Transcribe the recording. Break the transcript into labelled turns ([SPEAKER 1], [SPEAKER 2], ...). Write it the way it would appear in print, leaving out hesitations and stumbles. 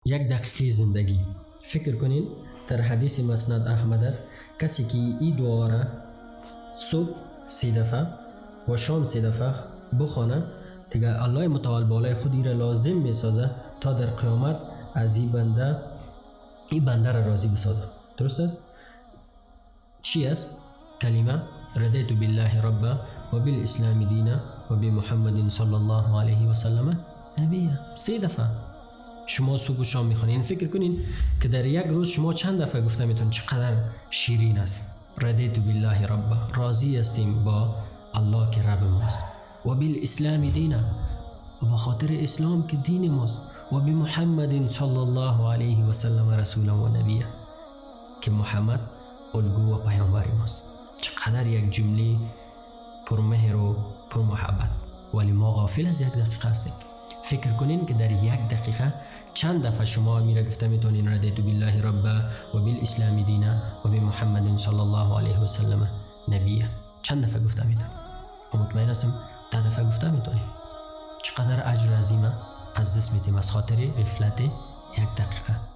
[SPEAKER 1] یک دقیقه زندگی. فکر کنین در حدیث مسند احمد است کسی که این دعا را صبح 3 دفعه و شام 3 دفعه بخوانه دیگه الله متعال بالای خودی را لازم میسازه تا در قیامت از این بنده را راضی بسازه. درست است؟ چی است؟ کلمه رضیت بالله ربا و بالاسلام دینا و بمحمد صلی الله علیه و سلم نبیه. 3 دفعه شما صبح و شام میخوانید. این فکر کنین که در یک روز شما چند دفعه گفته میتون چقدر شیرین است. رضیت بالله ربا، راضی هستیم با الله که رب ماست، و بالاسلام دینا، و با خاطر اسلام که دین ماست، و بمحمد صلی الله علیه و سلم رسول و نبیه که محمد الگو و پیامبر ماست. چقدر یک جمله پرمهر و پرمحبت، ولی ما غافل از 1 دقیقه هستیم. فکر کنین که در 1 دقیقه چند دفعه شما میره گفته میتونین رضیت بالله ربا و بالاسلام دینا و بمحمد صلی الله علیه و سلم نبیه. چند دفعه گفته میتونین؟ و مطمئن هستم 10 دفعه گفته میتونین. چقدر اجر عظیمه از دست میدیم از خاطر غفلت 1 دقیقه.